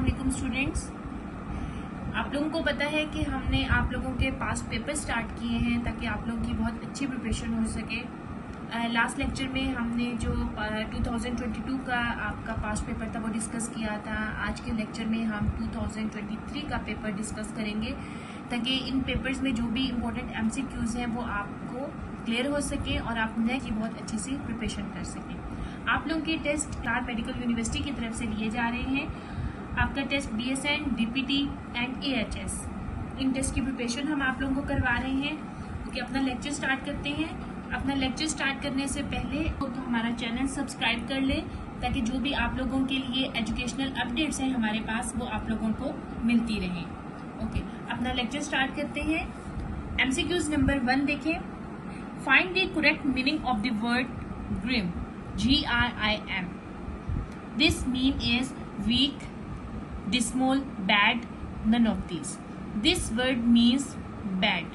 अस्सलाम वालेकुम स्टूडेंट्स। आप लोगों को पता है कि हमने आप लोगों के पास पेपर स्टार्ट किए हैं ताकि आप लोगों की बहुत अच्छी प्रिपरेशन हो सके। लास्ट लेक्चर में हमने जो 2022 का आपका पास पेपर था वो डिस्कस किया था। आज के लेक्चर में हम 2023 का पेपर डिस्कस करेंगे ताकि इन पेपर्स में जो भी इम्पोर्टेंट MCQs हैं वो आपको क्लियर हो सके और आप नेक्स्ट की बहुत अच्छी सी प्रिपरेशन कर सकें। आप लोगों के टेस्ट क्लास मेडिकल यूनिवर्सिटी की तरफ से लिए जा रहे हैं। आपका test BSN, DPT and AHS, इन टेस्ट की प्रिपरेशन हम आप लोगों को करवा रहे हैं। ओके, अपना लेक्चर स्टार्ट करते हैं। अपना लेक्चर स्टार्ट करने से पहले तो हमारा चैनल सब्सक्राइब कर लें ताकि जो भी आप लोगों के लिए एजुकेशनल अपडेट्स हैं हमारे पास वो आप लोगों को मिलती रहें। ओके, अपना लेक्चर स्टार्ट करते हैं। MCQs नंबर 1 देखें। Find the correct meaning of the word grim, GRIM। This mean is weak, dismal, bad, none of these. This word means bad.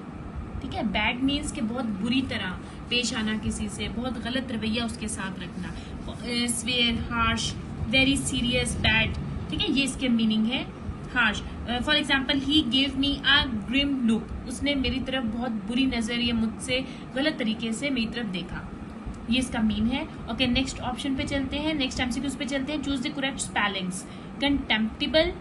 ठीक है, bad means कि बहुत बुरी तरह पेश आना किसी से, बहुत गलत रवैया उसके साथ रखना। swear, harsh, very serious, bad। ठीक है, ये इसके मीनिंग है। harsh, for example he gave me a grim look। उसने मेरी तरफ बहुत बुरी नजर या मुझसे गलत तरीके से मेरी तरफ देखा, ये इसका मीन है। ओके, नेक्स्ट ऑप्शन पे चलते हैं, नेक्स्ट MCQs पे चलते हैं। Choose the correct spellings. Contemptible,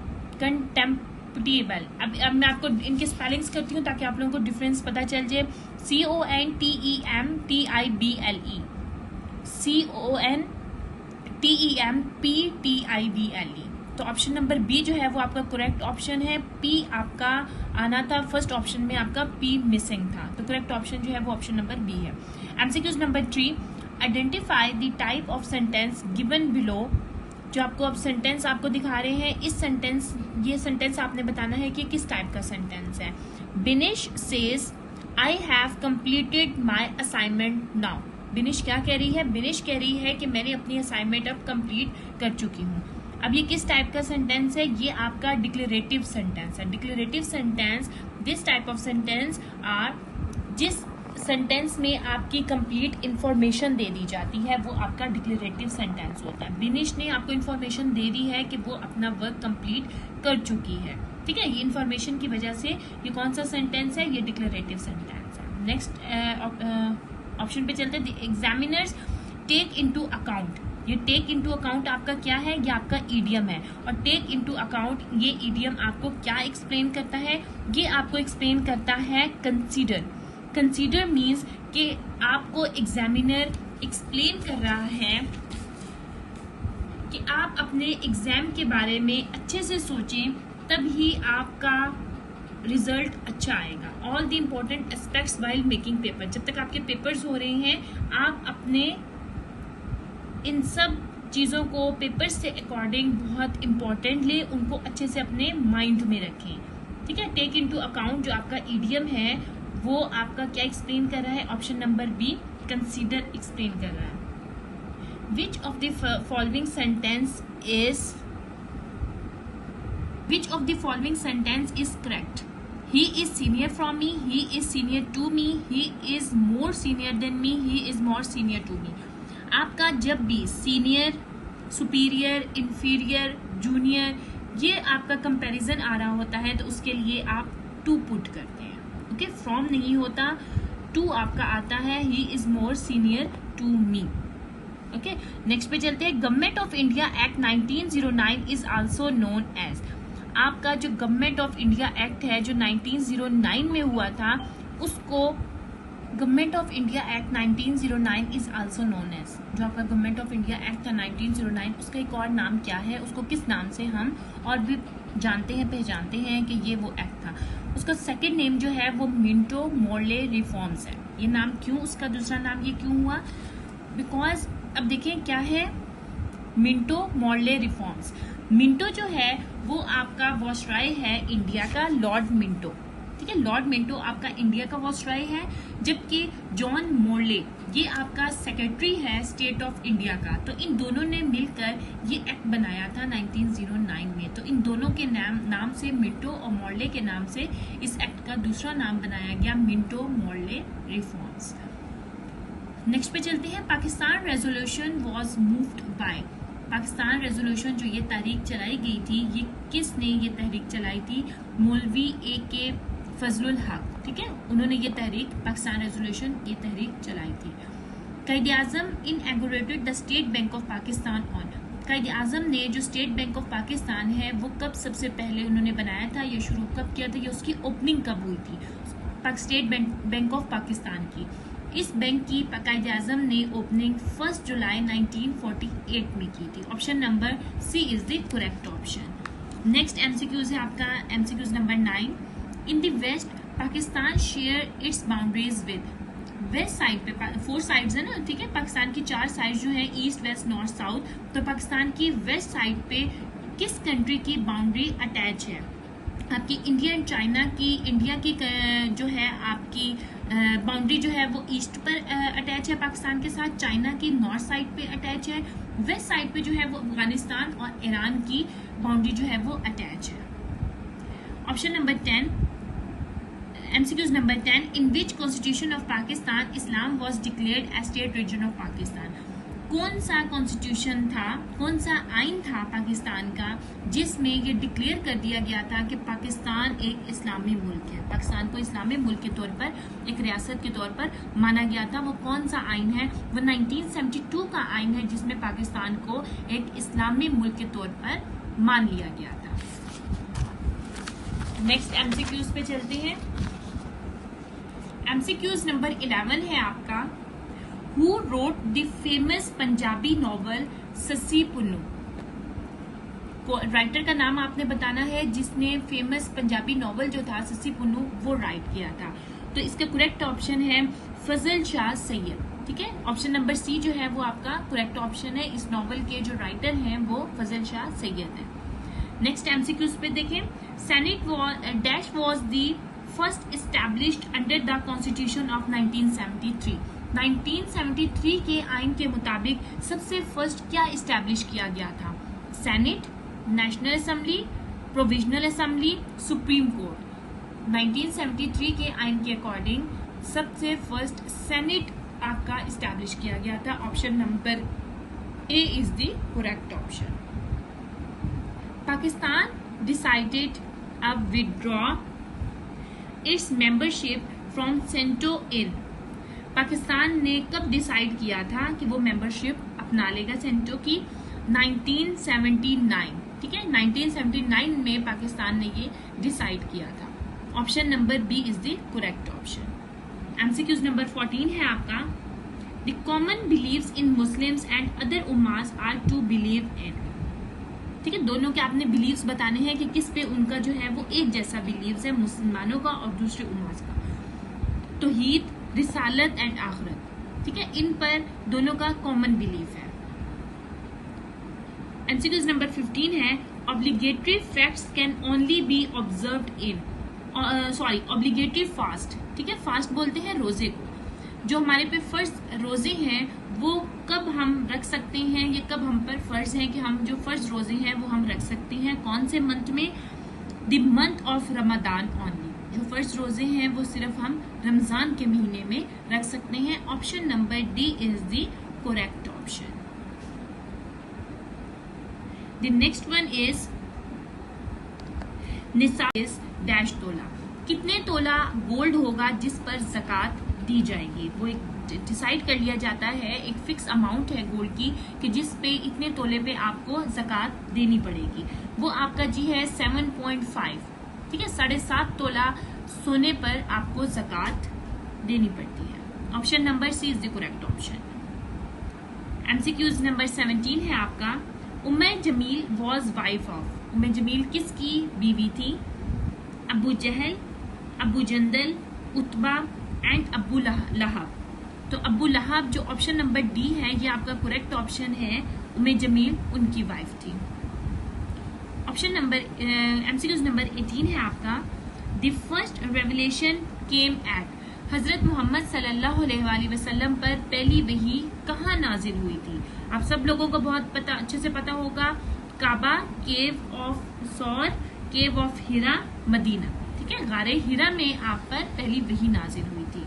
contemptible. अब मैं आपको इनके स्पेलिंग्स करती हूँ ताकि आप लोगों को डिफरेंस पता चल जाए। CONTEMPTIBLE। तो ऑप्शन नंबर B जो है वो आपका करेक्ट ऑप्शन है। P आपका आना था फर्स्ट ऑप्शन में, आपका P मिसिंग था, तो करेक्ट ऑप्शन जो है वो ऑप्शन नंबर B है। MCQs number 3, identify the type of sentence given below. जो आपको अब सेंटेंस आपको दिखा रहे हैं, ये सेंटेंस आपने बताना है कि किस टाइप का सेंटेंस है। बिनिश says I have completed my assignment now. बिनिश क्या कह रही है? बिनिश कह रही है कि मैंने अपनी असाइनमेंट अब कंप्लीट कर चुकी हूँ। अब ये किस टाइप का सेंटेंस है? ये आपका डिक्लेरेटिव सेंटेंस है। Declarative sentence, this type of sentence are, जिस सेंटेंस में आपकी कंप्लीट इंफॉर्मेशन दे दी जाती है वो आपका डिक्लेरेटिव सेंटेंस होता है। बिनिश ने आपको इंफॉर्मेशन दे दी है कि वो अपना वर्क कंप्लीट कर चुकी है। ठीक है, ये इंफॉर्मेशन की वजह से ये कौन सा सेंटेंस है? ये डिक्लेरेटिव सेंटेंस है। नेक्स्ट ऑप्शन पे चलते हैं। Examiners take into account. ये टेक इनटू अकाउंट आपका क्या है? ये आपका ईडियम है। और टेक इनटू अकाउंट ये ईडियम आपको क्या एक्सप्लेन करता है? ये आपको एक्सप्लेन करता है कंसीडर। कंसीडर मीन्स कि आपको एग्जामिनर एक्सप्लेन कर रहा है कि आप अपने एग्जाम के बारे में अच्छे से सोचें, तभी आपका रिजल्ट अच्छा आएगा। All the important aspects while making paper. जब तक आपके पेपर्स हो रहे हैं आप अपने इन सब चीज़ों को पेपर से अकॉर्डिंग बहुत इम्पोर्टेंटली उनको अच्छे से अपने माइंड में रखें। ठीक है, टेक इनटू अकाउंट जो आपका ईडियम है वो आपका क्या एक्सप्लेन कर रहा है? Option number B, consider explain कर रहा है। Which of the following sentence is correct? He is senior from me, he is senior to me, he is more senior than me, he is more senior to me. आपका जब भी senior, superior, inferior, junior ये आपका comparison आ रहा होता है तो उसके लिए आप टू पुट करते हैं। ओके, फ्रॉम नहीं होता, टू आपका आता है, he is more senior to me. Okay, next पे चलते हैं। Government of India act 1909 is also known as. आपका जो गवर्नमेंट ऑफ इंडिया एक्ट है जो 1909 में हुआ था उसको government of India act 1909 is also known as. जो आपका गवर्नमेंट ऑफ इंडिया एक्ट था 1909 उसका एक और नाम क्या है? उसको किस नाम से हम और भी जानते हैं, पहचानते हैं कि ये वो एक्ट था? उसका सेकंड नेम जो है वो मिंटो मोर्ले रिफॉर्म्स है। ये नाम क्यों, उसका दूसरा नाम ये क्यों हुआ? बिकॉज अब देखें क्या है मिंटो मोर्ले रिफॉर्म्स। मिंटो जो है वो आपका वॉसराय है इंडिया का, लॉर्ड मिंटो। ठीक है, लॉर्ड मिंटो आपका इंडिया का वॉसराय है, जबकि जॉन मोर्ले ये आपका सेक्रेटरी है स्टेट ऑफ इंडिया का। तो इन दोनों ने मिलकर ये एक्ट बनाया था 1909 में। तो इन दोनों के नाम से, मिंटो और मोर्ले के नाम से इस एक्ट का दूसरा नाम बनाया गया, मिंटो मोर्ले रिफॉर्म्स। नेक्स्ट पे चलते हैं। Pakistan resolution was moved by. Pakistan resolution जो ये तहरीक चलाई गई थी, ये किसने ये तहरीक चलाई थी? मौलवी A.K. फजलुल हक, ठीक है, उन्होंने ये तहरीक पाकिस्तान रेजोल्यूशन ये तहरीक चलाई थी। Quaide Azam inaugurated the State Bank of Pakistan on, Quaide Azam ने जो स्टेट बैंक ऑफ पाकिस्तान है वो कब सबसे पहले उन्होंने बनाया था, ये शुरू कब किया था, ये उसकी ओपनिंग कब हुई थी स्टेट बैंक ऑफ पाकिस्तान की? इस बैंक की कायदे आजम ने ओपनिंग 1 जुलाई 1948 में की थी। Option number C is the correct option. Next MCQs है आपका MCQs number 9। In the west Pakistan share its boundaries with, west side पे 4 साइड्स है ना, ठीक है, पाकिस्तान की 4 साइड जो है ईस्ट वेस्ट नॉर्थ साउथ, तो पाकिस्तान की वेस्ट साइड पे किस कंट्री की बाउंड्री अटैच है? आपकी इंडिया एंड चाइना की, इंडिया की जो है आपकी बाउंड्री जो है वो ईस्ट पर अटैच है पाकिस्तान के साथ, चाइना की नॉर्थ साइड पे अटैच है, वेस्ट साइड पे जो है वो अफगानिस्तान और ईरान की बाउंड्री जो है वो अटैच है। Option number 10, MCQs number 10, in which constitution of Pakistan Islam was declared as state religion of Pakistan? कौन सा कॉन्स्टिट्यूशन था, कौन सा आइन था पाकिस्तान का जिसमें ये डिक्लेयर कर दिया गया था कि पाकिस्तान एक इस्लामी मुल्क है, पाकिस्तान को इस्लामी मुल्क के तौर पर, एक रियासत के तौर पर माना गया था? वो कौन सा आइन है? वो 1972 का आइन है जिसमें पाकिस्तान को एक इस्लामी मुल्क के तौर पर मान लिया गया था। नेक्स्ट एमसीक्यूज पे चलते हैं। एमसीक्यूज नंबर 11 है आपका, Who wrote the famous Punjabi novel Sassi Punnu? Writer का नाम आपने बताना है जिसने फेमस पंजाबी नॉवल जो था ससी पुन्नू वो राइट किया था। तो इसका करेक्ट ऑप्शन है फजल शाह सैयद, ठीक है, ऑप्शन नंबर सी जो है वो आपका करेक्ट ऑप्शन है। इस नॉवल के जो राइटर हैं वो फजल शाह सैयद है। नेक्स्ट एमसीक्यूज पे देखें, senate dash was the first established under the constitution of 1973। 1973 के आइन के मुताबिक सबसे फर्स्ट क्या इस्टेब्लिश किया गया था? Senate, national assembly, provisional assembly, supreme court. 1973 के आइन के अकॉर्डिंग सबसे फर्स्ट सेनेट आपका इस्टेब्लिश किया गया था। Option number A is the correct option. Pakistan decided अब withdraw its membership from CENTO in, Pakistan ने कब डिसाइड किया था कि वो मेंबरशिप अपना लेगा सेंटो की? 1979, ठीक है, 1979 में पाकिस्तान ने ये डिसाइड किया था। Option number B is the correct option. MCQs number 14 है आपका, the common believes in Muslims and other उम्मास आर टू बिलीव इन, ठीक है, दोनों के आपने बिलीव्स बताने हैं कि किस पे उनका जो है वो एक जैसा बिलीव्स है, मुसलमानों का और दूसरे उम्मास का। तौहीद, रिसालत एंड आखिरत, ठीक है, इन पर दोनों का कॉमन बिलीफ है। एमसीक्यूज नंबर 15 है, obligatory facts can only B observed in, obligatory fast, ठीक है, फास्ट बोलते हैं रोजे को, जो हमारे पे फर्ज रोजे हैं वो कब हम रख सकते हैं, ये कब हम पर फर्ज है कि हम जो फर्ज रोजे हैं वो हम रख सकते हैं, कौन से मंथ में? The month of Ramadan only, जो फर्ज रोजे हैं वो सिर्फ हम रमजान के महीने में रख सकते हैं। Option number D is the correct option. The next one is निसाब डैश तोला, कितने तोला गोल्ड होगा जिस पर ज़कात दी जाएगी? वो एक डिसाइड कर लिया जाता है, एक फिक्स अमाउंट है गोल्ड की कि जिस पे इतने तोले पे आपको ज़कात देनी पड़ेगी। वो आपका जी है 7.5, ठीक है, 7.5 तोला सोने पर आपको ज़कात देनी पड़ती है। Option number C is the correct option. MCQs number 17 है आपका, Umme Jameel was wife of, Umme Jameel किसकी बीवी थी? Abu Jahl, Abu Jandal, Utba and Abu Lahab. तो अबू लहब जो ऑप्शन नंबर डी है ये आपका करेक्ट ऑप्शन है, उम्मे जमील उनकी वाइफ थी। ऑप्शन नंबर एमसीक्यूज नंबर 18 है आपका, the first revelation came at, हजरत मोहम्मद सल्लल्लाहु अलैहि वसल्लम पर पहली वही कहाँ नाजिल हुई थी? आप सब लोगों को बहुत अच्छे से पता होगा, काबा, केव ऑफ सौर, केव ऑफ हिरा, मदीना, ठीक है, गारे हिरा में आप पर पहली वही नाजिल हुई थी।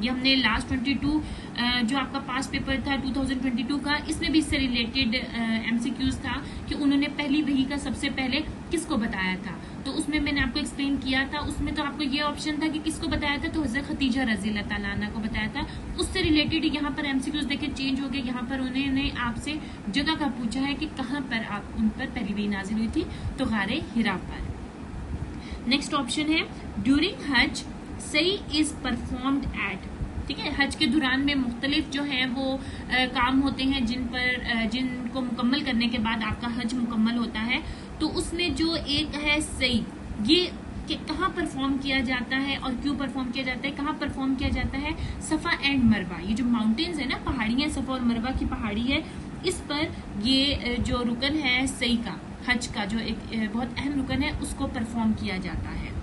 ये हमने लास्ट 22 जो आपका पास्ट पेपर था 2022 का, इसमें भी इससे रिलेटेड एमसीक्यूज था कि उन्होंने पहली वही का सबसे पहले किसको बताया था। तो उसमें मैंने आपको एक्सप्लेन किया था, उसमें तो आपको ये ऑप्शन था कि किसको बताया था, तो हज़रत खदीजा रज़ी अल्लाह ताला अन्हा को बताया था। उससे रिलेटेड यहाँ पर एमसीक्यूज देखे चेंज हो गए। यहाँ पर उन्होंने आपसे जगह का पूछा है कि कहाँ पर आप उन पर पहली वही नाजिल हुई थी, तो गारे हिरा पर। नेक्स्ट ऑप्शन है ड्यूरिंग हज सही इज परफॉर्म्ड एट, ठीक है। हज के दौरान में मुख्तलिफ जो है वो काम होते हैं जिनको मुकम्मल करने के बाद आपका हज मुकम्मल होता है। तो उसमें जो एक है सही, ये कि कहाँ परफॉर्म किया जाता है और क्यों परफॉर्म किया जाता है। कहाँ परफॉर्म किया जाता है? सफ़ा एंड मरवा, ये जो माउंटेन्स है ना, पहाड़ियाँ, सफ़ा और मरवा की पहाड़ी है, इस पर ये जो रुकन है सही का, हज का जो एक बहुत अहम रुकन है, उसको परफॉर्म किया जाता है।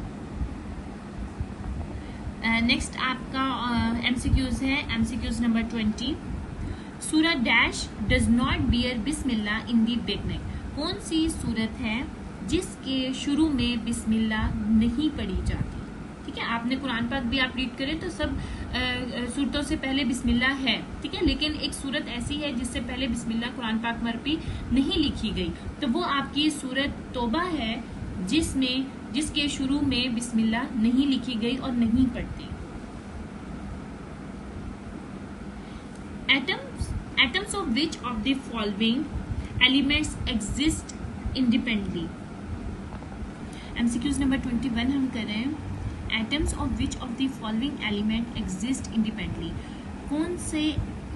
नेक्स्ट आपका एमसीक्यूज है, एमसीक्यूज नंबर 20। सूरह dash does not bear Bismillah in the beginning. कौन सी सूरत है जिसके शुरू में बिस्मिल्लाह नहीं पढ़ी जाती? ठीक है, आपने कुरान पाक भी आप रीड करें तो सब सूरतों से पहले बिस्मिल्लाह है, ठीक है, लेकिन एक सूरत ऐसी है जिससे पहले बिस्मिल्लाह कुरान पाक में नहीं लिखी गई, तो वो आपकी सूरत तौबा है जिसके शुरू में बिस्मिल्लाह नहीं लिखी गई और नहीं पढ़ती। Atoms of which of the following elements exist independently. MCQs number 21 हम कर रहे हैं। Atoms of which of the following element exist independently.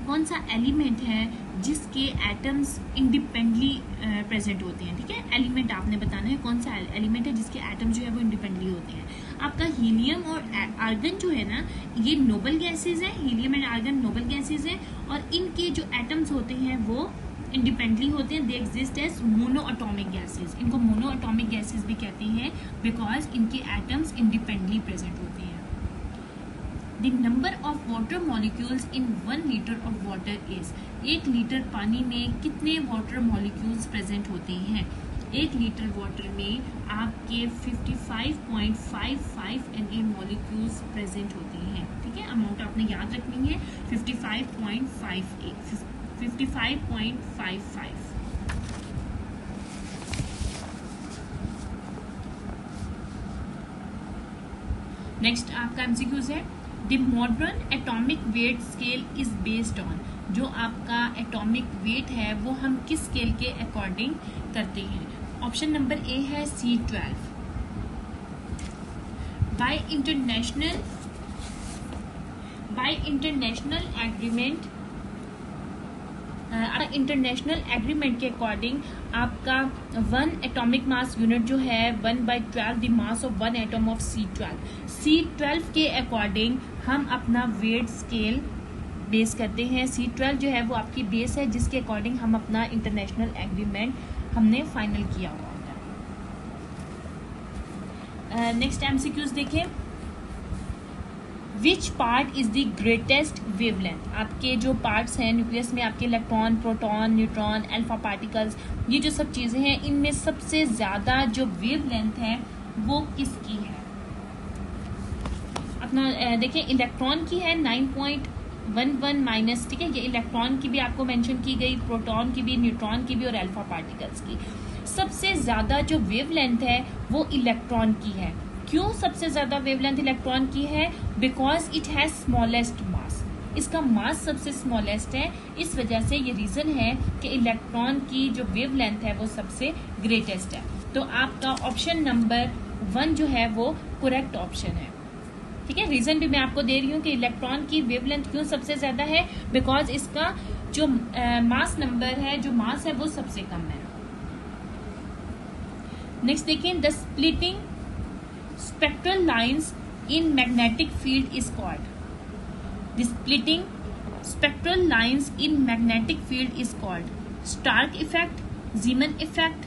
कौन सा एलिमेंट है जिसके एटम्स इंडिपेंडेंटली प्रेजेंट होते हैं, ठीक है। एलिमेंट आपने बताना है कौन सा एलिमेंट है जिसके एटम जो है वो इंडिपेंडेंटली होते हैं। आपका हीलियम और आर्गन जो है ना, ये नोबल गैसेज है, helium and argon noble gases है, और इनके जो एटम्स होते हैं वो इंडिपेंडेंटली होते हैं। They exist as monoatomic gases. इनको मोनो एटॉमिक गैसेज भी कहते हैं बिकॉज इनके एटम्स इंडिपेंडेंटली प्रेजेंट होते हैं। The number of water molecules in 1 litre of water is. 1 litre पानी में कितने वाटर मॉलिक्यूल्स प्रेजेंट होते हैं? 1 लीटर वाटर में आपके 55.55 Na मॉलिक्यूल्स प्रेजेंट होते हैं, ठीक है। अमाउंट आपने याद रखनी है 55.55। नेक्स्ट आपका एमसीक्यूज है the modern atomic weight scale is based on. जो आपका एटॉमिक वेट है वो हम किस स्केल के अकॉर्डिंग करते हैं? ऑप्शन नंबर ए है C12। बाय इंटरनेशनल एग्रीमेंट के अकॉर्डिंग आपका 1 एटॉमिक मास यूनिट जो है 1/12 the mass of 1 atom of C12 के अकॉर्डिंग हम अपना वेट स्केल बेस करते हैं। C12 जो है वो आपकी बेस है जिसके अकॉर्डिंग हम अपना इंटरनेशनल एग्रीमेंट हमने फाइनल किया हुआ होता है। नेक्स्ट एमसीक्यूज देखें। Which part is the greatest wavelength. आपके जो पार्ट्स हैं न्यूक्लियस में, आपके electron, proton, neutron, alpha particles, ये जो सब चीजें हैं, इनमें सबसे ज्यादा जो वेवलेंथ है वो किसकी है? अपना देखिए, इलेक्ट्रॉन की है 9.11 माइनस, ठीक है। ये इलेक्ट्रॉन की भी आपको मेंशन की गई, प्रोटॉन की भी, न्यूट्रॉन की भी और अल्फा पार्टिकल्स की। सबसे ज्यादा जो वेवलेंथ है वो इलेक्ट्रॉन की है। क्यों सबसे ज्यादा वेवलेंथ इलेक्ट्रॉन की है? बिकॉज इट हैज स्मॉलेस्ट मास। इसका मास सबसे स्मॉलेस्ट है, इस वजह से ये रीजन है कि इलेक्ट्रॉन की जो वेवलेंथ है वो सबसे ग्रेटेस्ट है। तो आपका ऑप्शन नंबर 1 जो है वो करेक्ट ऑप्शन है, ठीक है। रीजन भी मैं आपको दे रही हूँ कि इलेक्ट्रॉन की वेवलेंथ क्यों सबसे ज्यादा है, बिकॉज इसका जो मास नंबर है, जो मास है वो सबसे कम है। नेक्स्ट देखें, the splitting spectral lines in magnetic field is called. The splitting spectral lines in magnetic field is called Stark effect, Zeeman effect,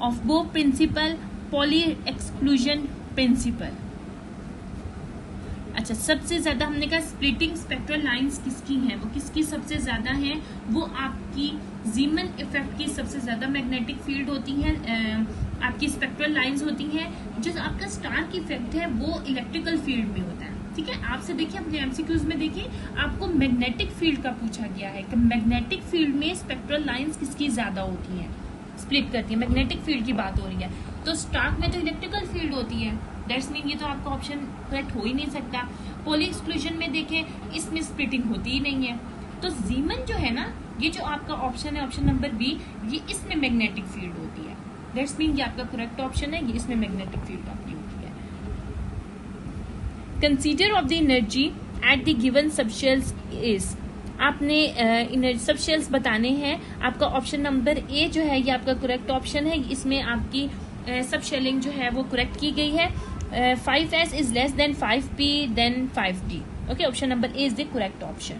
Aufbau principle, Pauli exclusion principle. अच्छा, सबसे ज्यादा हमने कहा स्प्लिटिंग स्पेक्ट्रल लाइंस किसकी हैं? वो किसकी सबसे ज्यादा हैं? वो आपकी जीमन इफेक्ट की सबसे ज्यादा मैग्नेटिक फील्ड होती है, आपकी स्पेक्ट्रल लाइंस होती हैं। जो आपका स्टार्क इफेक्ट है वो इलेक्ट्रिकल फील्ड में होता है, ठीक है, आपसे देखिए अपने एमसीक्यूज में देखिए आपको मैग्नेटिक फील्ड का पूछा गया है कि मैग्नेटिक फील्ड में स्पेक्ट्रल लाइंस किसकी ज्यादा होती हैं, स्प्लिट करती है, मैग्नेटिक फील्ड की बात हो रही है। तो स्टार्क में तो इलेक्ट्रिकल फील्ड होती है, दैट्स मीन ये तो आपका ऑप्शन करेक्ट हो ही नहीं सकता। पोली एक्सक्लूजन में देखें इसमें स्प्लिटिंग होती ही नहीं है। तो जीमन जो है ना, ये जो आपका ऑप्शन है ऑप्शन नंबर बी, ये इसमें मैग्नेटिक फील्ड होती है, दैट्स मीन ये आपका करेक्ट ऑप्शन है, ये इसमें मैग्नेटिक फील्ड आपकी होती है। Consider of the energy at the given subshells is, आपने सबशेल्स बताने हैं। आपका ऑप्शन नंबर ए जो है ये आपका करेक्ट ऑप्शन है, इसमें आपकी सब शेलिंग जो है वो करेक्ट की गई है। 5s is less than 5p than 5d। Okay, option number A is the correct option.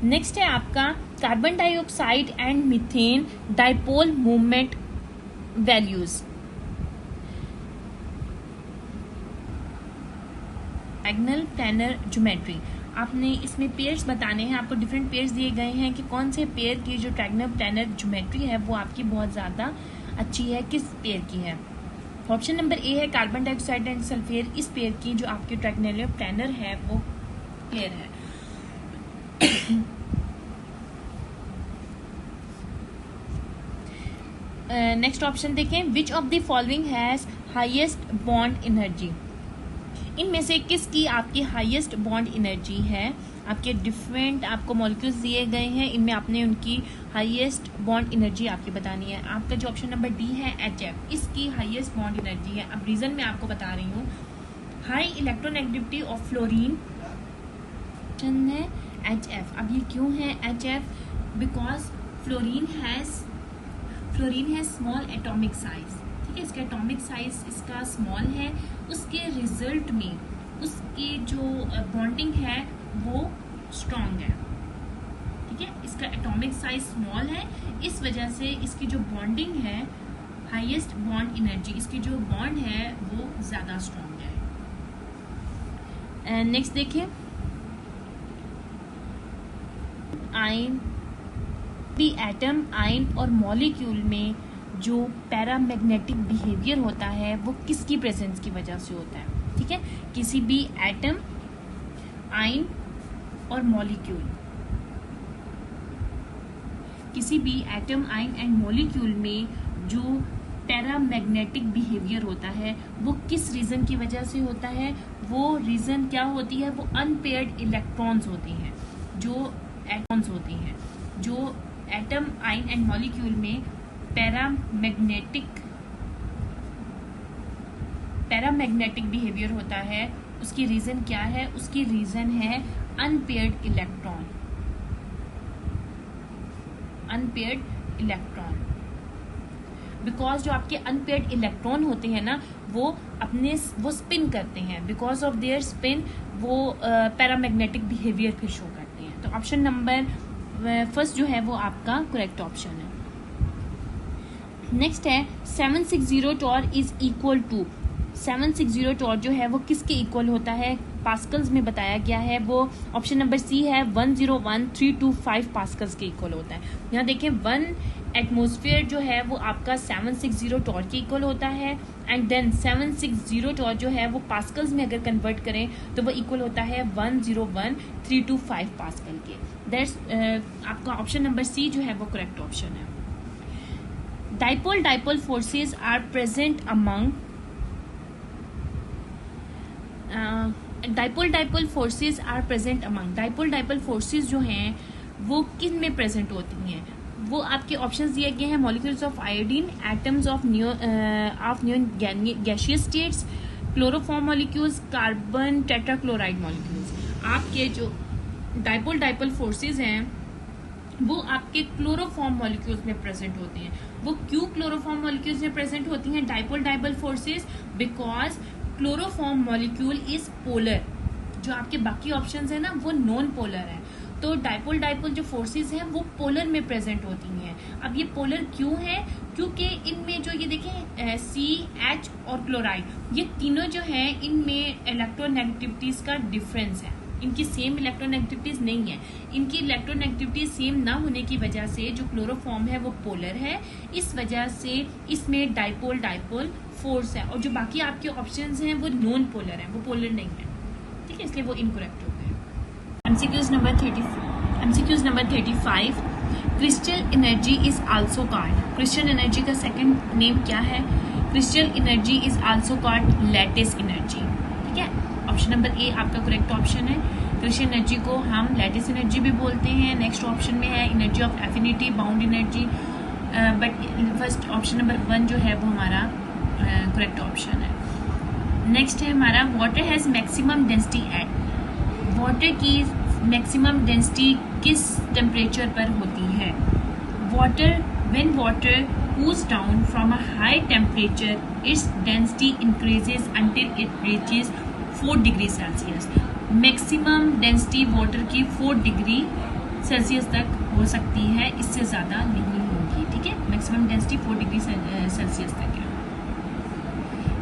Next है आपका carbon dioxide and methane dipole movement values. Diagonal planar geometry, आपने इसमें पेयर्स बताने हैं, आपको डिफरेंट पेयर्स दिए गए हैं कि कौन से पेयर की जो डायगोनल प्लानर ज्योमेट्री है वो आपकी बहुत ज्यादा अच्छी है, किस पेयर की है। ऑप्शन नंबर ए है कार्बन डाइऑक्साइड एंड सल्फेट, इस पेयर की जो आपकी डायगोनल प्लानर है वो पेयर है। नेक्स्ट ऑप्शन देखें, विच of the following has highest bond energy, इनमें से किसकी आपकी हाईएस्ट बॉन्ड एनर्जी है। आपके डिफरेंट आपको मॉलिक्यूल्स दिए गए हैं, इनमें आपने उनकी हाईएस्ट बॉन्ड एनर्जी आपकी बतानी है। आपका जो ऑप्शन नंबर डी है HF, इसकी हाईएस्ट बॉन्ड एनर्जी है। अब रीजन मैं आपको बता रही हूँ, हाई इलेक्ट्रोनेगेटिविटी ऑफ फ्लोरीन है HF। अब ये क्यों है HF, because fluorine has small atomic size, ठीक है, इसका एटॉमिक साइज इसका स्मॉल है, उसके रिजल्ट में उसकी जो बॉन्डिंग है वो स्ट्रॉन्ग है, ठीक है, इसका एटॉमिक साइज स्मॉल है, इस वजह से इसकी जो बॉन्डिंग है, हाईएस्ट बॉन्ड एनर्जी, इसकी जो बॉन्ड है वो ज्यादा स्ट्रॉन्ग है। नेक्स्ट देखिए, आयन भी एटम, आयन और मॉलिक्यूल में जो पैरामैग्नेटिक बिहेवियर होता है वो किसकी प्रेजेंस की वजह से होता है, ठीक है, किसी भी एटम, आयन और मॉलिक्यूल, किसी भी एटम, आयन एंड मॉलिक्यूल में जो पैरामैग्नेटिक बिहेवियर होता है वो किस रीजन की वजह से होता है। वो रीजन क्या होती है, वो अनपेयर्ड इलेक्ट्रॉन्स होती हैं, जो एटॉम्स होती हैं, जो एटम, आयन एंड मॉलिक्यूल में पैरामैग्नेटिक बिहेवियर होता है, उसकी रीजन क्या है, उसकी रीजन है अनपेयर्ड इलेक्ट्रॉन, बिकॉज जो आपके अनपेयर्ड इलेक्ट्रॉन होते हैं ना वो स्पिन करते हैं, बिकॉज ऑफ देयर स्पिन वो पैरामैग्नेटिक बिहेवियर फिर शो करते हैं। तो ऑप्शन नंबर फर्स्ट जो है वो आपका करेक्ट ऑप्शन है। नेक्स्ट है 760 torr is equal to, 760 torr जो है वो किसके इक्वल होता है, पास्कल्स में बताया गया है, वो ऑप्शन नंबर सी है 101,325 पास्कल्स के इक्वल होता है। यहाँ देखिए 1 एटमॉस्फेयर जो है वो आपका 760 टॉर के इक्वल होता है, एंड देन 760 टॉर जो है वो पास्कल्स में अगर कन्वर्ट करें तो वो इक्वल होता है 101,325 पास्कल के। दैट्स आपका ऑप्शन नंबर सी जो है वो करेक्ट ऑप्शन है। Dipole forces are present among, dipole forces are present among, dipole forces जो हैं वो किन में प्रेजेंट होती हैं। वो आपके ऑप्शंस दिए गए हैं, molecules of iodine, atoms of neon gaseous states, chloroform molecules, carbon tetrachloride molecules. आपके जो डाइपोल फोर्सेस हैं वो आपके क्लोरोफॉर्म मॉलिक्यूल्स में प्रेजेंट होती हैं। वो क्यों क्लोरोफॉर्म मॉलिक्यूल्स में प्रेजेंट होती हैं dipole forces, because chloroform molecule is polar, जो आपके बाकी ऑप्शंस है ना वो नॉन पोलर है, तो डाइपोल जो फोर्सेस हैं वो पोलर में प्रेजेंट होती हैं। अब ये पोलर क्यों है, क्योंकि इनमें जो ये देखें CH और क्लोराइड, ये तीनों जो हैं इनमें इलेक्ट्रोनेगेटिविटीज का डिफरेंस है, इनकी सेम इलेक्ट्रोनेगेटिविटीज नहीं है। इनकी इलेक्ट्रोनेगेटिविटी सेम ना होने की वजह से जो क्लोरोफॉर्म है वो पोलर है, इस वजह से इसमें डाइपोल फोर्स है, और जो बाकी आपके ऑप्शंस हैं वो नॉन पोलर हैं, वो पोलर नहीं है। ठीक है, इसलिए वो इनकरेक्ट हो गए। MCQs number 35, crystal energy is also called, crystal energy का सेकंड नेम क्या है? Crystal energy is also called lattice energy. ठीक है, ऑप्शन नंबर ए आपका करेक्ट ऑप्शन है। क्रिस्टल एनर्जी को हम लैटिस एनर्जी भी बोलते हैं। नेक्स्ट ऑप्शन में है energy of affinity, bound energy, but first option number 1 जो है वो हमारा करेक्ट ऑप्शन है। नेक्स्ट है हमारा water has maximum density at, water की मैक्सिमम डेंसिटी किस टेम्परेचर पर होती है? When water cools down from a high temperature, its density increases until it reaches 4 degree Celsius. Maximum density water की 4 degree Celsius तक हो सकती है, इससे ज़्यादा नहीं होगी। ठीक है, मैक्सिमम डेंसिटी 4 डिग्री सेल्सियस तक है।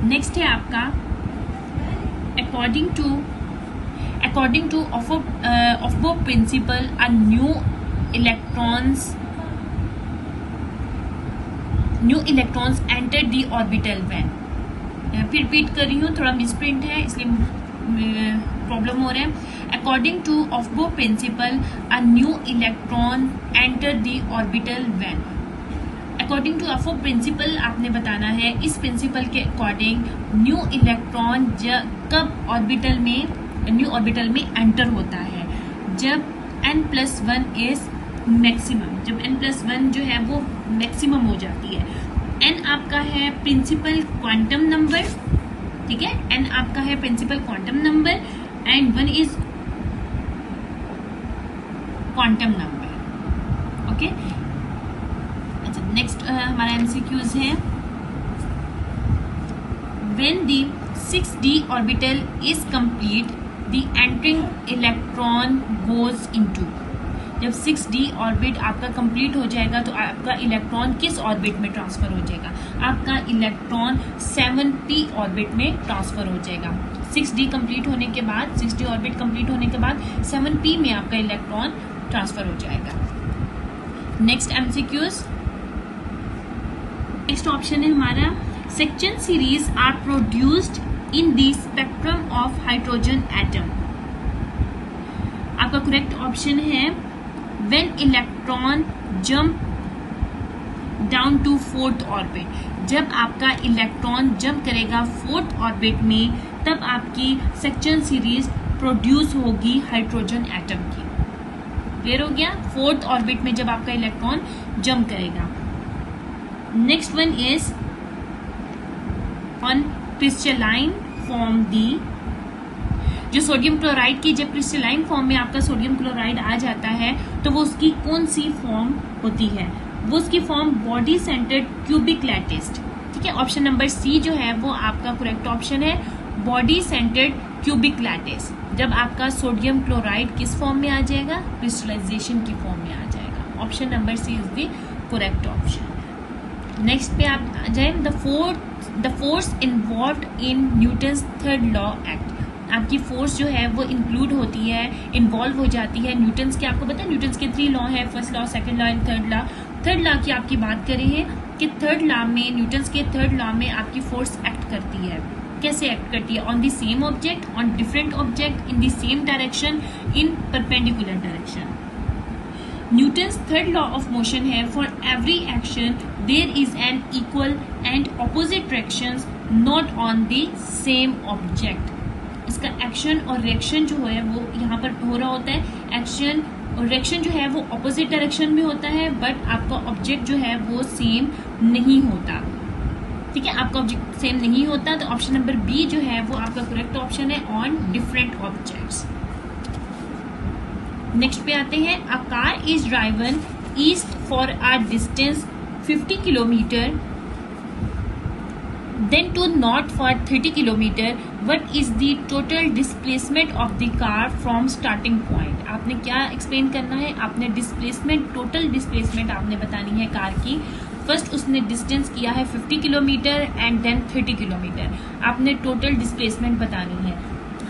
नेक्स्ट है आपका according to Aufbau principle a new electrons enter the orbital when, फिर रिपीट कर रही हूँ, थोड़ा मिसप्रिंट है इसलिए प्रॉब्लम हो रहा है। According to Aufbau principle a new electron enter the orbital when, according to Aufbau principle आपने बताना है, इस प्रिंसिपल के अकॉर्डिंग न्यू इलेक्ट्रॉन कब न्यू ऑर्बिटल में एंटर होता है? जब n+1 इज मैक्सिमम, जब n+1 जो है वो मैक्सिमम हो जाती है। n आपका है प्रिंसिपल क्वांटम नंबर, ठीक है, n आपका है principal quantum number and 1 is quantum number. Okay, अच्छा नेक्स्ट हमारा एमसीक्यूज है, when the 6d orbital is complete the entering electron goes into, जब 6d ऑर्बिट आपका कंप्लीट हो जाएगा तो आपका इलेक्ट्रॉन किस ऑर्बिट में ट्रांसफर हो जाएगा? आपका इलेक्ट्रॉन 7p ऑर्बिट में ट्रांसफर हो जाएगा। 6d कंप्लीट होने के बाद, 6d ऑर्बिट कंप्लीट होने के बाद 7p में आपका इलेक्ट्रॉन ट्रांसफर हो जाएगा। नेक्स्ट एमसीक्यूज, नेक्स्ट ऑप्शन है हमारा, section series are produced in the spectrum of hydrogen atom, आपका करेक्ट ऑप्शन है when electron jump down to 4th orbit, जब आपका इलेक्ट्रॉन जंप करेगा 4th ऑर्बिट में तब आपकी सेक्शन सीरीज प्रोड्यूस होगी हाइड्रोजन एटम की। क्लियर हो गया? 4th ऑर्बिट में जब आपका इलेक्ट्रॉन जंप करेगा। Next one is on crystalline form दी, जो सोडियम क्लोराइड की जब क्रिस्टलाइन फॉर्म में आपका सोडियम क्लोराइड आ जाता है तो वो उसकी कौन सी फॉर्म होती है? वो उसकी form body centred cubic lattice. ठीक है, ऑप्शन नंबर सी जो है वो आपका करेक्ट ऑप्शन है, बॉडी सेंटर्ड क्यूबिक लैटिस। जब आपका सोडियम क्लोराइड किस फॉर्म में आ जाएगा? क्रिस्टलाइजेशन की फॉर्म में आ जाएगा। Option number C is the correct option. Next पे आप आ जाए, the force involved in Newton's third law act, आपकी फोर्स जो है वो इंक्लूड होती है, इन्वॉल्व हो जाती है न्यूटन्स के, आपको पता है न्यूटन्स के 3 लॉ है, first law, second law and third law. Third law की आपकी बात करें हैं कि थर्ड लॉ में, न्यूटन्स के थर्ड लॉ में आपकी फोर्स एक्ट करती है। कैसे एक्ट करती है? On the same object, on different object, in the same direction, in perpendicular direction. Newton's third law of motion है, for every action there is an equal and opposite directions not on the same object. इसका action और reaction जो है वो यहाँ पर हो रहा होता है। एक्शन और रिएक्शन जो है वो ऑपोजिट डायरेक्शन में होता है, बट आपका ऑब्जेक्ट जो है वो सेम नहीं होता। ठीक है, आपका ऑब्जेक्ट सेम नहीं होता, तो ऑप्शन नंबर बी जो है वो आपका करेक्ट ऑप्शन है, ऑन डिफरेंट ऑब्जेक्ट्स। नेक्स्ट पे आते हैं, a car is driven east for a distance 50 kilometre then to north for 30 kilometer, what is the total displacement of the car from starting point? आपने क्या explain करना है? आपने displacement, total displacement आपने बतानी है कार की। फर्स्ट उसने डिस्टेंस किया है 50 किलोमीटर एंड देन 30 किलोमीटर, आपने टोटल डिस्प्लेसमेंट बतानी है।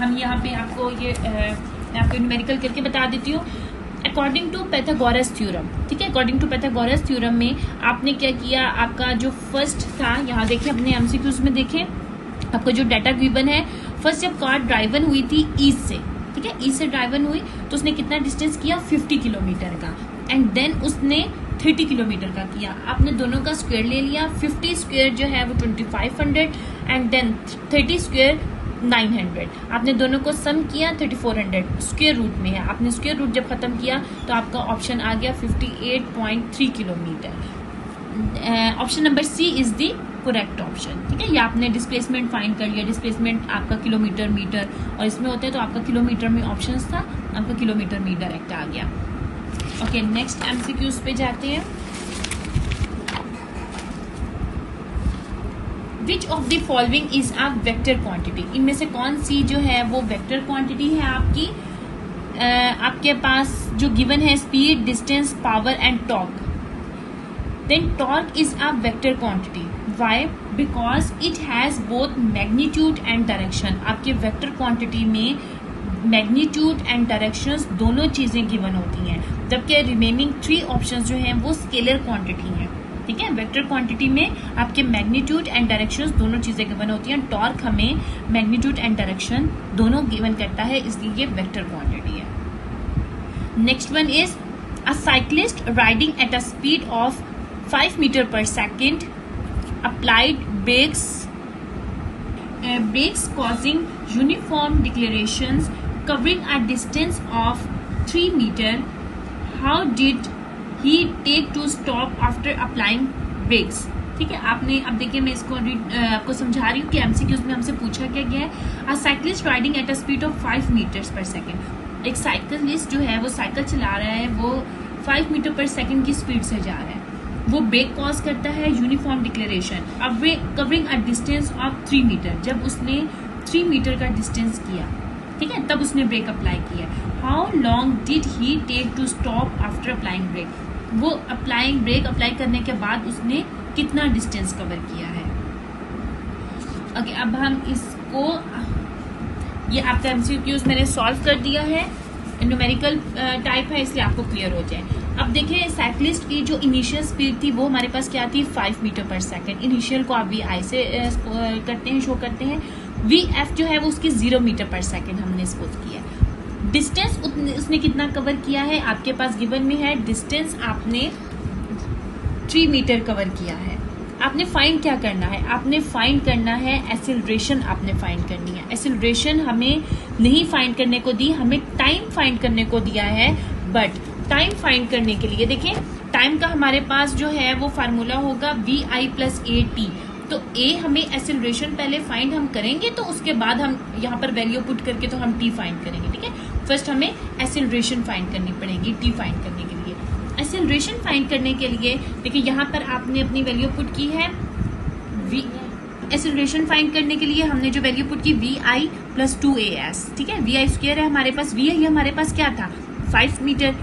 हम यहाँ पे आपको ये मैं आपको न्यूमेरिकल करके बता देती हूँ। अकॉर्डिंग टू पैथागोरस थ्योरम, ठीक है, अकॉर्डिंग टू पैथागोरस थ्योरम में आपने क्या किया, आपका जो फर्स्ट था, यहाँ देखें अपने एमसीक्यूज में देखें, आपको जो डाटा गिवन है फर्स्ट जब कार ड्राइवन हुई थी ईस्ट से, ठीक है, ईस्ट से ड्राइवन हुई तो उसने कितना डिस्टेंस किया 50 किलोमीटर का, एंड देन उसने 30 किलोमीटर का किया। आपने दोनों का स्क्वायर ले लिया, 50 स्क्वायर जो है वो 2500 एंड देन 30 स्क्वायर 900। आपने दोनों को सम किया 3400 स्क्वायर रूट में है। आपने स्क्वायर रूट जब खत्म किया तो आपका ऑप्शन आ गया 58.3 kilometre. Option number C is the correct option, ठीक है। या आपने डिस्प्लेसमेंट फाइंड कर लिया, डिस्प्लेसमेंट आपका किलोमीटर मीटर और इसमें होता है तो आपका किलोमीटर में ऑप्शंस था, आपका किलोमीटर में डायरेक्ट आ गया। ओके, नेक्स्ट एमसीक्यूज पे जाते हैं। विच of the following is a vector quantity, इनमें से कौन सी जो है वो वेक्टर क्वांटिटी है आपकी। आपके पास जो गिवन है speed, distance, power and torque. Then torque is a vector quantity, why? Because it has both magnitude and direction. आपके वेक्टर क्वांटिटी में मैग्नीट्यूड एंड डायरेक्शंस दोनों चीजें गिवन होती हैं, जबकि रिमेनिंग 3 ऑप्शंस जो हैं वो स्केलर क्वांटिटी हैं, ठीक है। वेक्टर क्वांटिटी में आपके मैग्नीट्यूड एंड डायरेक्शंस दोनों चीजें गिवन होती हैं। टॉर्क हमें मैग्नीट्यूड एंड डायरेक्शन दोनों गिवन करता है, इसलिए ये वेक्टर क्वांटिटी है। Next one is a cyclist riding at a speed of 5 meter per second applied brakes causing uniform declarations covering a distance of 3 meter. How did he take to stop after applying brakes? ठीक है, आपने अब देखिए मैं इसको आपको समझा रही हूँ कि एमसीक्यूज में हमसे पूछा क्या गया है। A cyclist riding at a speed of 5 metres per second. एक साइकिलिस्ट जो है वो साइकिल चला रहा है, वो 5 मीटर पर सेकेंड की स्पीड से जा रहा है, वो ब्रेक कॉज करता है यूनिफॉर्म डिक्लेरेशन। अब वे covering a distance of 3 meter, जब उसने 3 मीटर का डिस्टेंस किया, ठीक है, तब उसने ब्रेक अप्लाई किया। How long did he take to stop after applying brake? वो ब्रेक अप्लाई करने के बाद उसने कितना डिस्टेंस कवर किया है। ओके, अब हम इसको, ये आपका एमसीक्यूज मैंने सॉल्व कर दिया है, न्यूमेरिकल टाइप है इसलिए आपको क्लियर हो जाए। अब देखिए साइक्लिस्ट की जो इनिशियल स्पीड थी वो हमारे पास क्या थी 5 मीटर पर सेकेंड। इनिशियल को आप वी आई से करते हैं, शो करते हैं। वी एफ जो है वो उसकी 0 मीटर पर सेकेंड हमने सपोज किया। डिस्टेंस उसने कितना कवर किया है आपके पास गिवन में है, डिस्टेंस आपने 3 मीटर कवर किया है। आपने फाइंड क्या करना है, आपने फाइंड करना है एक्सेलरेशन, आपने फाइंड करनी है। एक्सेलरेशन हमें नहीं फाइंड करने को दी, हमें टाइम फाइंड करने को दिया है। बट टाइम फाइंड करने के लिए देखिए टाइम का हमारे पास जो है वो फार्मूला होगा वी आई प्लस ए टी। तो ए हमें एक्सेलरेशन पहले फाइंड हम करेंगे तो उसके बाद हम यहाँ पर वैल्यू पुट करके तो हम टी फाइंड करेंगे, ठीक है। फर्स्ट हमें एक्सेलरेशन फाइंड करनी पड़ेगी टी फाइंड करने के लिए। एक्सेलरेशन फाइंड करने के लिए देखिए यहाँ पर आपने अपनी वैल्यू पुट की है वी। एक्सेलरेशन फाइंड करने के लिए हमने जो वैल्यू पुट की वी आई प्लस 2as, ठीक है। वी आई स्क्वायर है हमारे पास, वी आई हमारे पास क्या था 5 मीटर,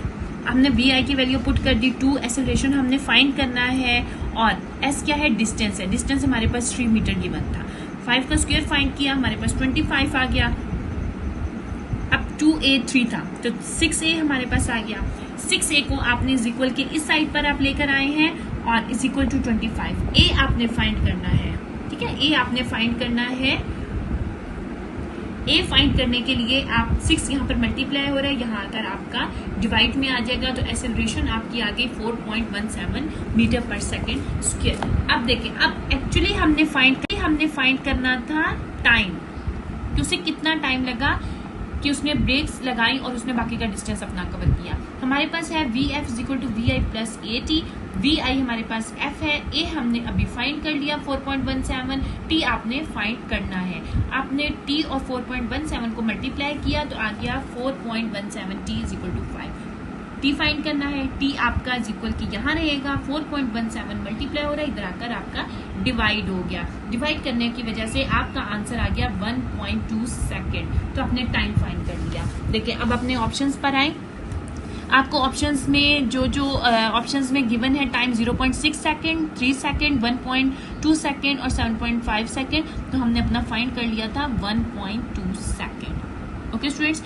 हमने वी आई की वैल्यू पुट कर दी। 2 एक्सेलरेशन हमने फाइंड करना है और एस क्या है डिस्टेंस है, डिस्टेंस हमारे पास 3 मीटर गिवन था। 5 का स्क्वायर फाइंड किया, हमारे पास 25 आ गया। अब 2a 3 था तो 6a हमारे पास आ गया। 6a को आपने इज इक्वल के इस साइड पर आप लेकर आए हैं और इज इक्वल टू 25। a आपने फाइंड करना है, ठीक है, a आपने फाइंड करना है। a फाइंड करने के लिए आप 6 यहाँ पर मल्टीप्लाई हो रहा है, यहाँ आकर आपका डिवाइड में आ जाएगा तो एक्सेलरेशन आपकी आ गई 4.17 मीटर पर सेकेंड स्क्वायर। अब देखिए अब एक्चुअली हमने फाइंड करना था टाइम, कि उसे कितना टाइम लगा कि उसने ब्रेक्स लगाई और उसने बाकी का डिस्टेंस अपना कवर किया। हमारे पास है V F is equal to V I plus A T. V I हमारे पास एफ है, ए हमने अभी फाइंड कर लिया 4.17, टी आपने फाइंड करना है। आपने टी और 4.17 को मल्टीप्लाई किया तो आ गया 4.17 t is equal to 5। T find करना है, टी आपका इज इक्वल की यहाँ रहेगा 4.17 मल्टीप्लाई हो रहा है, इधर आकर आपका डिवाइड हो गया। डिवाइड करने की वजह से आपका आंसर आ गया 1.2 सेकेंड। तो आपने टाइम फाइंड कर लिया। देखिए अब अपने ऑप्शंस पर आए। आपको ऑप्शंस में जो ऑप्शंस में गिवन है टाइम 0.6 सेकेंड, 3 सेकेंड, 1.2 सेकेंड और 7.5 सेकेंड, तो हमने अपना फाइंड कर लिया था 1.2 सेकेंड। ओके स्टूडेंट्स,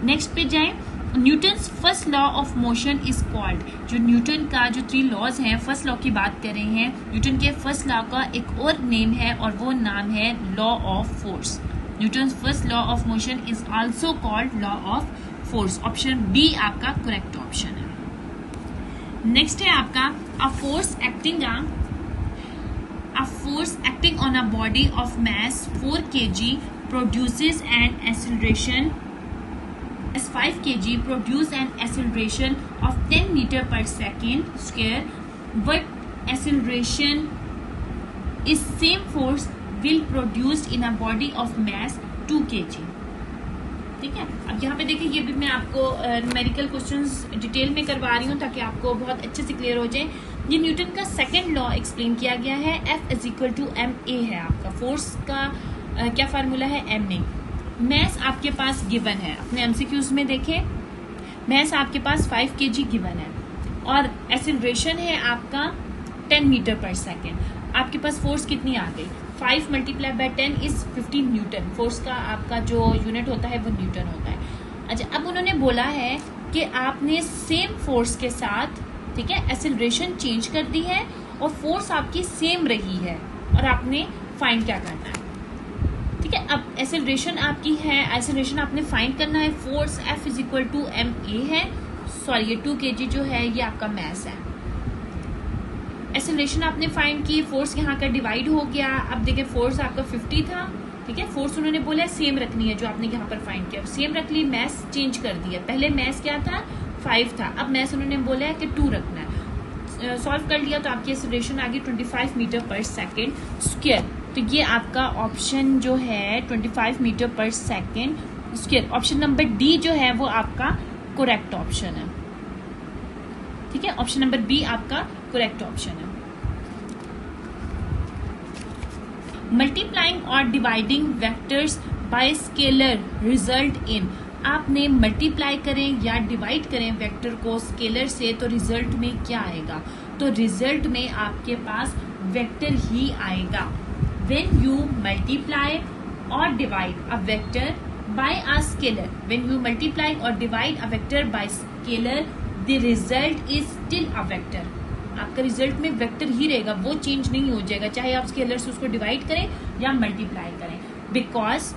नेक्स्ट पे जाएं। Newton's first law of motion is called. जो न्यूटन का जो 3 लॉज हैं, फर्स्ट लॉ की बात कर रहे हैं, न्यूटन के फर्स्ट लॉ का एक और नेम है और वो नाम है law of force. Newton first law of motion is also called law of force. Option B आपका करेक्ट ऑप्शन है। नेक्स्ट है आपका a force acting on a body of mass 4 kg produces an acceleration as 5 kg produce an acceleration of 10 meter per second square, but acceleration is same force will produced in a body of mass 2 kg। ठीक है, अब यहाँ पे देखिए, ये भी मैं आपको न्यूमेरिकल क्वेश्चंस डिटेल में करवा रही हूँ ताकि आपको बहुत अच्छे से क्लियर हो जाए। ये न्यूटन का सेकंड लॉ एक्सप्लेन किया गया है। F = ma है आपका फोर्स का क्या फार्मूला है, ma। मैस आपके पास गिवन है, अपने एमसीक्यूज में देखें, मैस आपके पास 5 kg गिवन है और एक्सेलरेशन है आपका 10 मीटर पर सेकेंड। आपके पास फोर्स कितनी आ गई, 5 × 10 इज 15 न्यूटन। फोर्स का आपका जो यूनिट होता है वो न्यूटन होता है। अच्छा, अब उन्होंने बोला है कि आपने सेम फोर्स के साथ, ठीक है, एक्सेलरेशन चेंज कर दी है और फोर्स आपकी सेम रही है और आपने फाइंड क्या करना है। ठीक है, अब एक्सेलरेशन आपकी है, एक्सेलरेशन आपने फाइंड करना है। फोर्स F = ma है, सॉरी ये 2 kg जो है ये आपका मैस है। एक्सेलरेशन आपने फाइंड की, फोर्स यहाँ का डिवाइड हो गया। अब देखिए फोर्स आपका 50 था, ठीक है, फोर्स उन्होंने बोला सेम रखनी है जो आपने यहाँ पर फाइंड किया, सेम रख ली, मैस चेंज कर दिया। पहले मैस क्या था, 5 था, अब मैस उन्होंने बोला है कि 2 रखना है। सॉल्व कर लिया तो आपकी एक्सेलरेशन आ गई 25 मीटर पर सेकेंड स्क्वायर। तो ये आपका ऑप्शन जो है 25 metre per second square, option number D जो है वो आपका करेक्ट ऑप्शन है। ठीक है, ऑप्शन नंबर बी आपका करेक्ट ऑप्शन है। मल्टीप्लाइंग और dividing vectors bye scalar result in, आपने मल्टीप्लाई करें या डिवाइड करें वेक्टर को स्केलर से तो रिजल्ट में क्या आएगा, तो रिजल्ट में आपके पास वेक्टर ही आएगा। When you multiply or divide a vector by a scalar, when you multiply or divide a vector by scalar, the result is still a vector। आपका रिजल्ट में वेक्टर ही रहेगा, वो चेंज नहीं हो जाएगा, चाहे आप स्केलर से उसको डिवाइड करें या मल्टीप्लाई करें। Because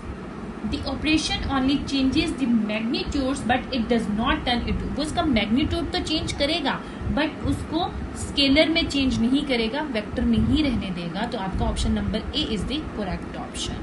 the operation only changes the magnitudes but it does not turn it. वो उसका मैग्नीट्यूड तो चेंज करेगा बट उसको स्केलर में चेंज नहीं करेगा, वेक्टर में ही रहने देगा। तो आपका option number A is the correct option.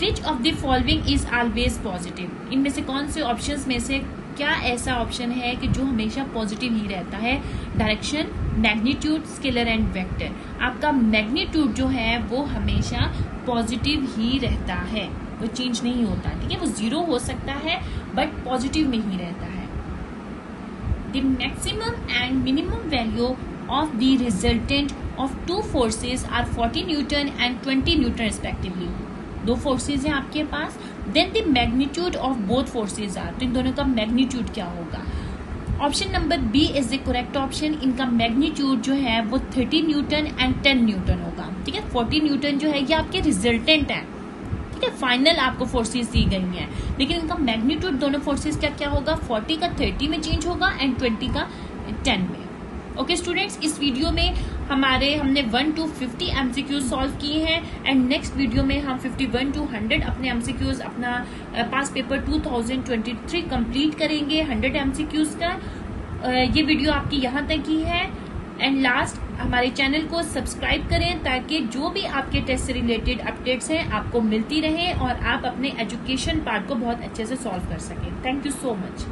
Which of the following is always positive, इनमें से कौन से ऑप्शंस में से क्या ऐसा ऑप्शन है कि जो हमेशा पॉजिटिव ही रहता है। Direction, magnitude, scalar and vector. आपका मैग्नीट्यूड जो है वो हमेशा पॉजिटिव ही रहता है, वो चेंज नहीं होता। ठीक है, वो 0 हो सकता है बट पॉजिटिव में ही रहता है। The maximum and minimum value of the resultant of two forces are 40 Newton and 20 Newton respectively। 2 forces हैं आपके पास, then the magnitude of both forces are, तो इन दोनों का मैग्नीट्यूड क्या होगा। Option number B is the correct option. इनका magnitude जो है वो 30 न्यूटन एंड 10 न्यूटन होगा। ठीक है, 40 न्यूटन जो है ये आपके रिजल्टेंट है, ठीक है, फाइनल आपको फोर्सेस दी गई हैं, लेकिन इनका मैग्नीट्यूड दोनों फोर्सेस का क्या होगा, 40 का 30 में चेंज होगा एंड 20 का 10 में। ओके स्टूडेंट्स, इस वीडियो में हमने 1 to 50 एमसीक्यूज सॉल्व किए हैं एंड नेक्स्ट वीडियो में हम 51 to 100 अपने एमसीक्यूज, अपना पास पेपर 2023 कंप्लीट करेंगे 100 एमसीक्यूज का। ये वीडियो आपकी यहाँ तक ही है एंड लास्ट हमारे चैनल को सब्सक्राइब करें ताकि जो भी आपके टेस्ट से रिलेटेड अपडेट्स हैं आपको मिलती रहे और आप अपने एजुकेशन पार्ट को बहुत अच्छे से सॉल्व कर सकें। Thank you so much.